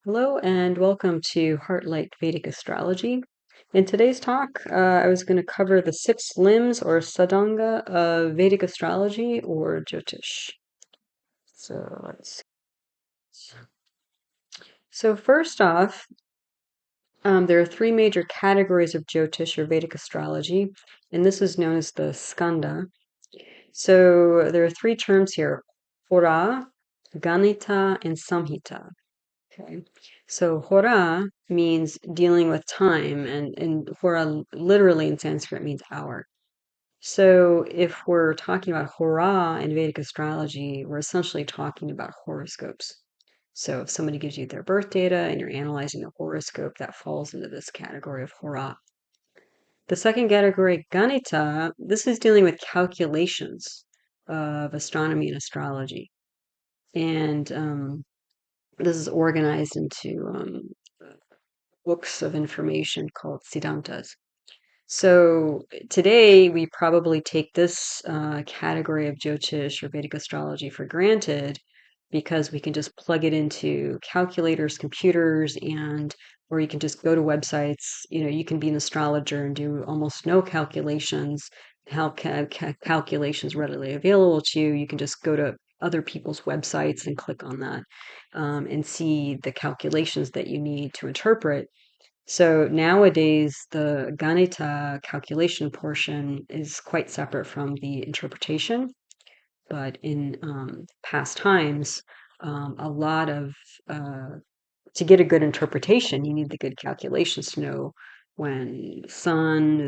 Hello and welcome to Heartlight Vedic Astrology. In today's talk, I was going to cover the 6 limbs or Sadanga of Vedic astrology or Jyotish. So let's see. So first off, there are 3 major categories of Jyotish or Vedic astrology, and this is known as the skandha. So there are 3 terms here: Hora, Ganita, and Samhita. Okay, so hora means dealing with time, and hora literally in Sanskrit means hour. So if we're talking about hora in Vedic astrology, we're essentially talking about horoscopes. So if somebody gives you their birth data and you're analyzing the horoscope, that falls into this category of hora. The second category, ganita, this is dealing with calculations of astronomy and astrology. And this is organized into books of information called Siddhantas. So today we probably take this category of Jyotish or Vedic astrology for granted because we can just plug it into calculators, computers, and or you can just go to websites. You can be an astrologer and do almost no calculations. Calculations readily available to you. You can just go to other people's websites and click on that and see the calculations that you need to interpret. So nowadays, the Ganita calculation portion is quite separate from the interpretation. But in past times, a lot of to get a good interpretation, you need the good calculations to know when sun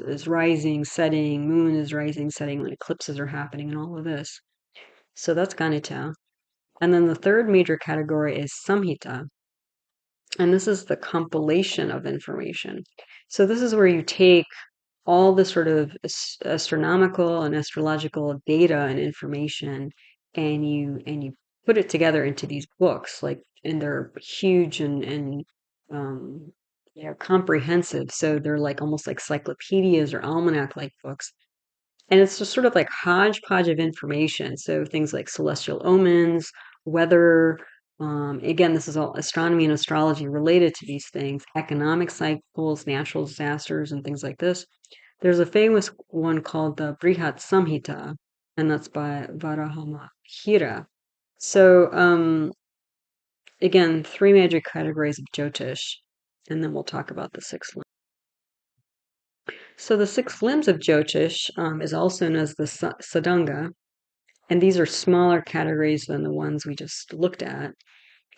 is rising, setting, moon is rising, setting, when eclipses are happening, and all of this. So that's Ganita. And then the third major category is Samhita. And this is the compilation of information. So this is where you take all the sort of astronomical and astrological data and information, and you put it together into these books, and they're huge and um, comprehensive. So they're like almost like cyclopedias or almanac-like books. And it's just sort of like hodgepodge of information. So things like celestial omens, weather. Again, this is all astronomy and astrology related to these things, economic cycles, natural disasters, and things like this. There's a famous one called the Brihat Samhita, and that's by Varahamihira. So, again, 3 major categories of Jyotish, and then we'll talk about the 6 limbs. So the 6 limbs of Jyotish is also known as the Sadanga, and these are smaller categories than the ones we just looked at.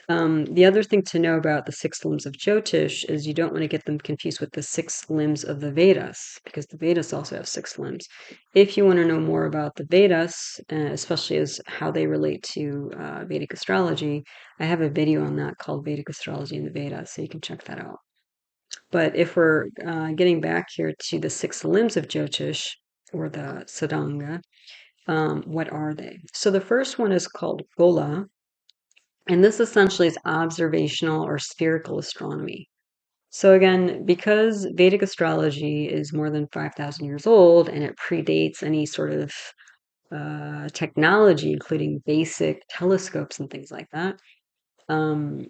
The other thing to know about the 6 limbs of Jyotish is you don't want to get them confused with the 6 limbs of the Vedas, because the Vedas also have 6 limbs. If you want to know more about the Vedas, especially as how they relate to Vedic astrology, I have a video on that called Vedic Astrology in the Vedas, so you can check that out. But if we're getting back here to the 6 limbs of Jyotish, or the Sadanga, what are they? So the first one is called Gola, and this essentially is observational or spherical astronomy. So again, because Vedic astrology is more than 5,000 years old and it predates any sort of technology, including basic telescopes and things like that, um,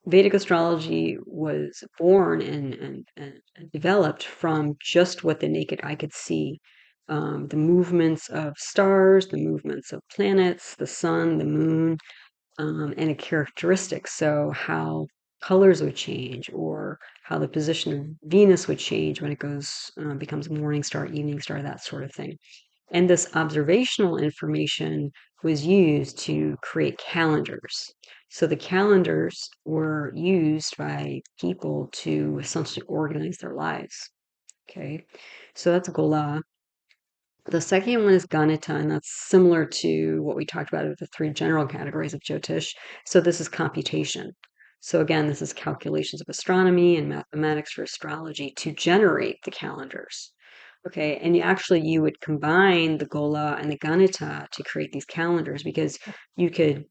Vedic astrology was born and developed from just what the naked eye could see. The movements of stars, the movements of planets, the sun, the moon, and a characteristic. So how colors would change, or how the position of Venus would change when it becomes morning star, evening star, that sort of thing. And this observational information was used to create calendars. So the calendars were used by people to essentially organize their lives. Okay, so that's Gola. The second one is Ganita, and that's similar to what we talked about with the 3 general categories of Jyotish. So this is computation. So again, this is calculations of astronomy and mathematics for astrology to generate the calendars. Okay, and you would combine the Gola and the Ganita to create these calendars, because you could,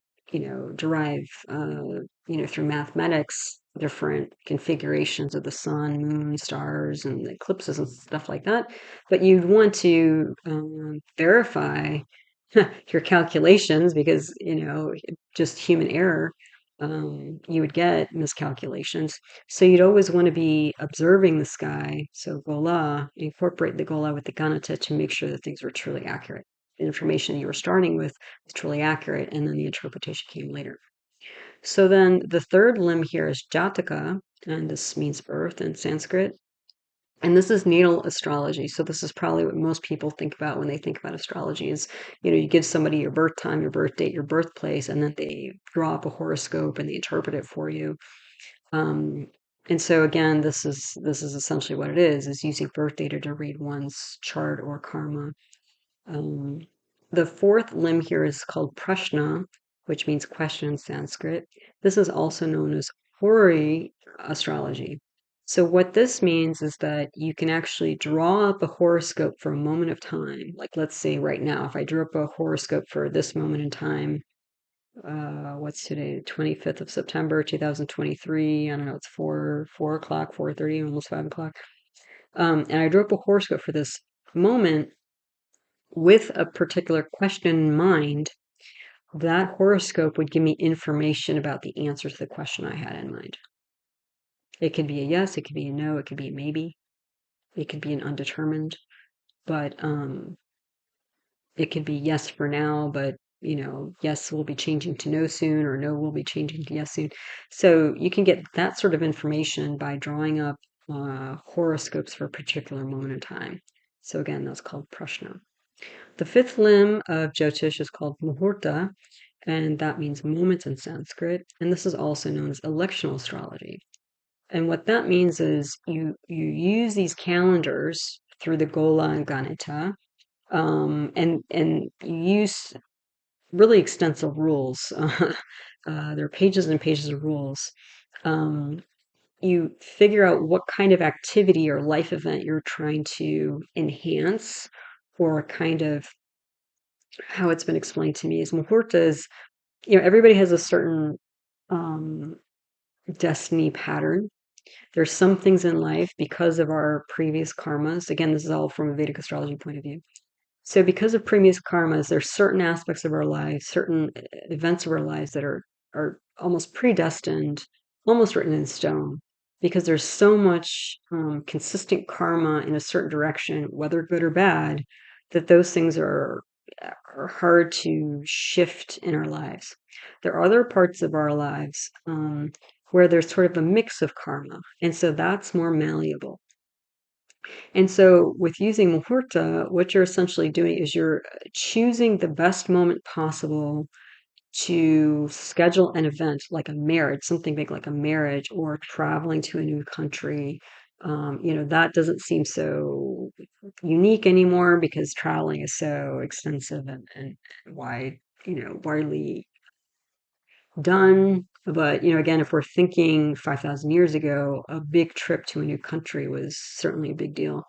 derive, through mathematics, different configurations of the sun, moon, stars, and the eclipses and stuff like that. But you'd want to verify your calculations, because, just human error. you would get miscalculations. So you'd always want to be observing the sky. So gola, incorporate the gola with the ganata to make sure that things were truly accurate. The information you were starting with was truly accurate, and then the interpretation came later. So then the third limb here is Jataka, and this means birth in Sanskrit. And this is natal astrology. So this is probably what most people think about when they think about astrology is, you give somebody your birth time, your birth date, your birthplace, and then they draw up a horoscope and they interpret it for you. Um, and so again, this is essentially what it is using birth data to read one's chart or karma. Um, the fourth limb here is called Prashna, which means question in Sanskrit. This is also known as Hori astrology. So what this means is that you can actually draw up a horoscope for a moment of time. Like let's say right now, if I drew up a horoscope for this moment in time, what's today? 25th of September, 2023. I don't know, it's 4 o'clock, 4:30, almost 5 o'clock. And I drew up a horoscope for this moment with a particular question in mind. That horoscope would give me information about the answer to the question I had in mind. It could be a yes, it could be a no, it could be a maybe, it could be an undetermined, but it could be yes for now, but yes will be changing to no soon, or no will be changing to yes soon. So you can get that sort of information by drawing up horoscopes for a particular moment in time. So again, that's called prashna. The fifth limb of Jyotish is called muhurta, and that means moments in Sanskrit. And this is also known as electional astrology. And what that means is you use these calendars through the Gola and Ganita, and you use really extensive rules. There are pages and pages of rules. You figure out what kind of activity or life event you're trying to enhance, or kind of how it's been explained to me is muhurta is, everybody has a certain um, destiny pattern. There's some things in life because of our previous karmas. Again, this is all from a Vedic astrology point of view. So because of previous karmas, there's certain aspects of our lives, certain events of our lives that are almost predestined, almost written in stone, because there's so much consistent karma in a certain direction, whether good or bad, that those things are hard to shift in our lives. There are other parts of our lives where there's sort of a mix of karma, and so that's more malleable. And so with using muhurta, what you're essentially doing is you're choosing the best moment possible to schedule an event like a marriage, something big like a marriage, or traveling to a new country. That doesn't seem so unique anymore because traveling is so extensive and wide, widely done. But, again, if we're thinking 5,000 years ago, a big trip to a new country was certainly a big deal.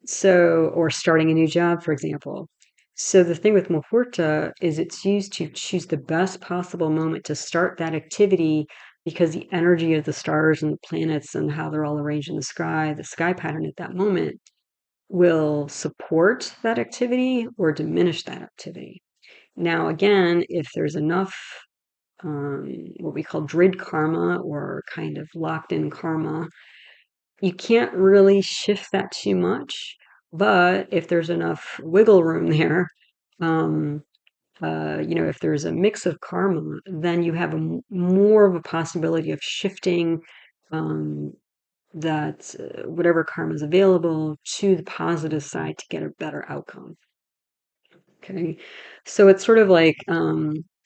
So, or starting a new job, for example. So the thing with muhurta is it's used to choose the best possible moment to start that activity, because the energy of the stars and the planets and how they're all arranged in the sky pattern at that moment will support that activity or diminish that activity. Now, again, if there's enough what we call drid karma, or kind of locked in karma, you can't really shift that too much. But if there's enough wiggle room there, if there's a mix of karma, then you have more of a possibility of shifting that whatever karma is available to the positive side to get a better outcome. Okay, so it's sort of like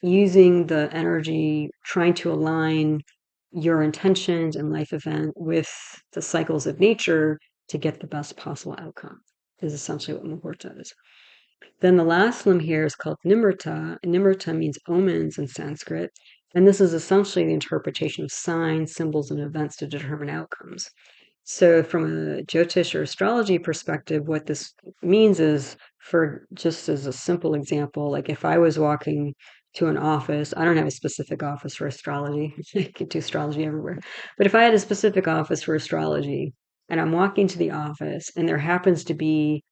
using the energy, trying to align your intentions and life event with the cycles of nature to get the best possible outcome, is essentially what muhurta is. Then the last limb here is called nimrita. And nimrita means omens in Sanskrit. And this is essentially the interpretation of signs, symbols, and events to determine outcomes. So from a Jyotish or astrology perspective, what this means is, for just as a simple example, like if I was walking to an office, I don't have a specific office for astrology. I could do astrology everywhere. But if I had a specific office for astrology and I'm walking to the office and there happens to be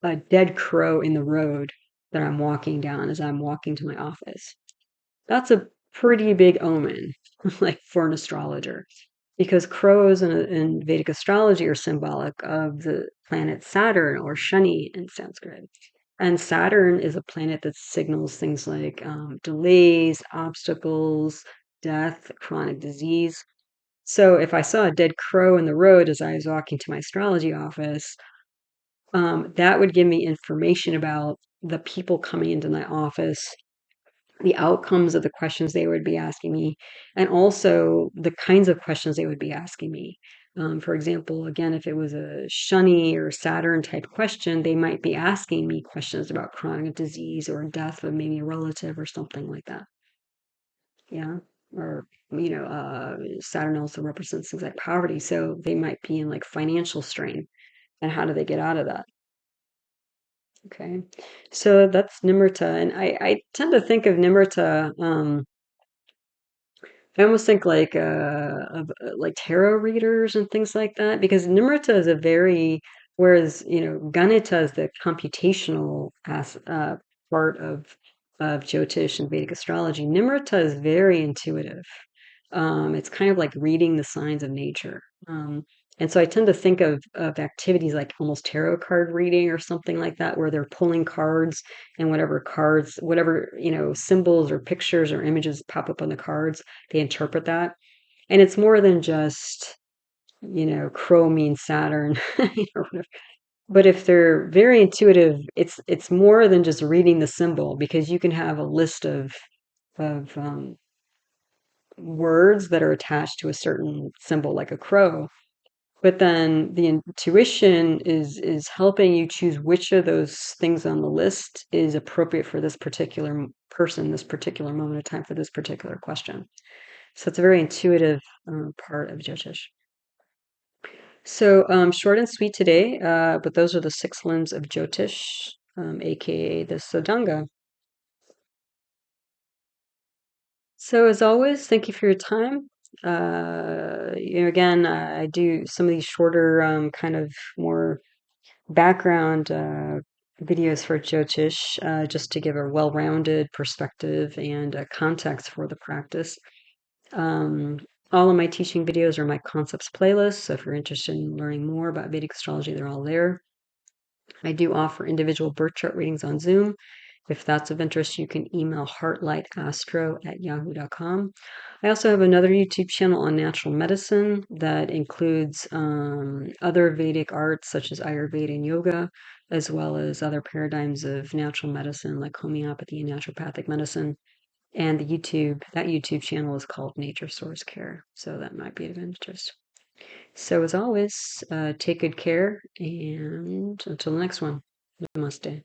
a dead crow in the road that I'm walking down as I'm walking to my office, that's a pretty big omen, like for an astrologer, because crows in Vedic astrology are symbolic of the planet Saturn, or Shani in Sanskrit. And Saturn is a planet that signals things like delays, obstacles, death, chronic disease. So if I saw a dead crow in the road as I was walking to my astrology office, that would give me information about the people coming into my office, the outcomes of the questions they would be asking me, and also the kinds of questions they would be asking me. For example, again, if it was a Shani or Saturn type question, they might be asking me questions about chronic disease or death of maybe a relative or something like that. Yeah. Or, Saturn also represents things like poverty. So they might be in like financial strain. And how do they get out of that? Okay. So that's Nimrita. And I tend to think of Nimrita, I almost think like of like tarot readers and things like that, because Nimrita is a very, whereas Ganita is the computational part of Jyotish and Vedic astrology. Nimrita is very intuitive. It's kind of like reading the signs of nature. And so I tend to think of activities like almost tarot card reading or something like that, where they're pulling cards, and whatever cards, whatever, symbols or pictures or images pop up on the cards, they interpret that. And it's more than just, crow means Saturn, whatever. But if they're very intuitive, it's more than just reading the symbol, because you can have a list of words that are attached to a certain symbol, like a crow. But then the intuition is helping you choose which of those things on the list is appropriate for this particular person, this particular moment of time, for this particular question. So it's a very intuitive part of Jyotish. So short and sweet today, but those are the 6 limbs of Jyotish, aka the Sadanga. So as always, thank you for your time. Again, I do some of these shorter, kind of more background videos for Jyotish, just to give a well-rounded perspective and context for the practice. All of my teaching videos are my concepts playlist, so if you're interested in learning more about Vedic astrology, they're all there. I do offer individual birth chart readings on Zoom. If that's of interest, you can email heartlightastro@yahoo.com. I also have another YouTube channel on natural medicine that includes other Vedic arts such as Ayurveda and yoga, as well as other paradigms of natural medicine like homeopathy and naturopathic medicine. And that YouTube channel is called Nature Source Care, so that might be of interest. So as always, take good care, and until the next one, namaste.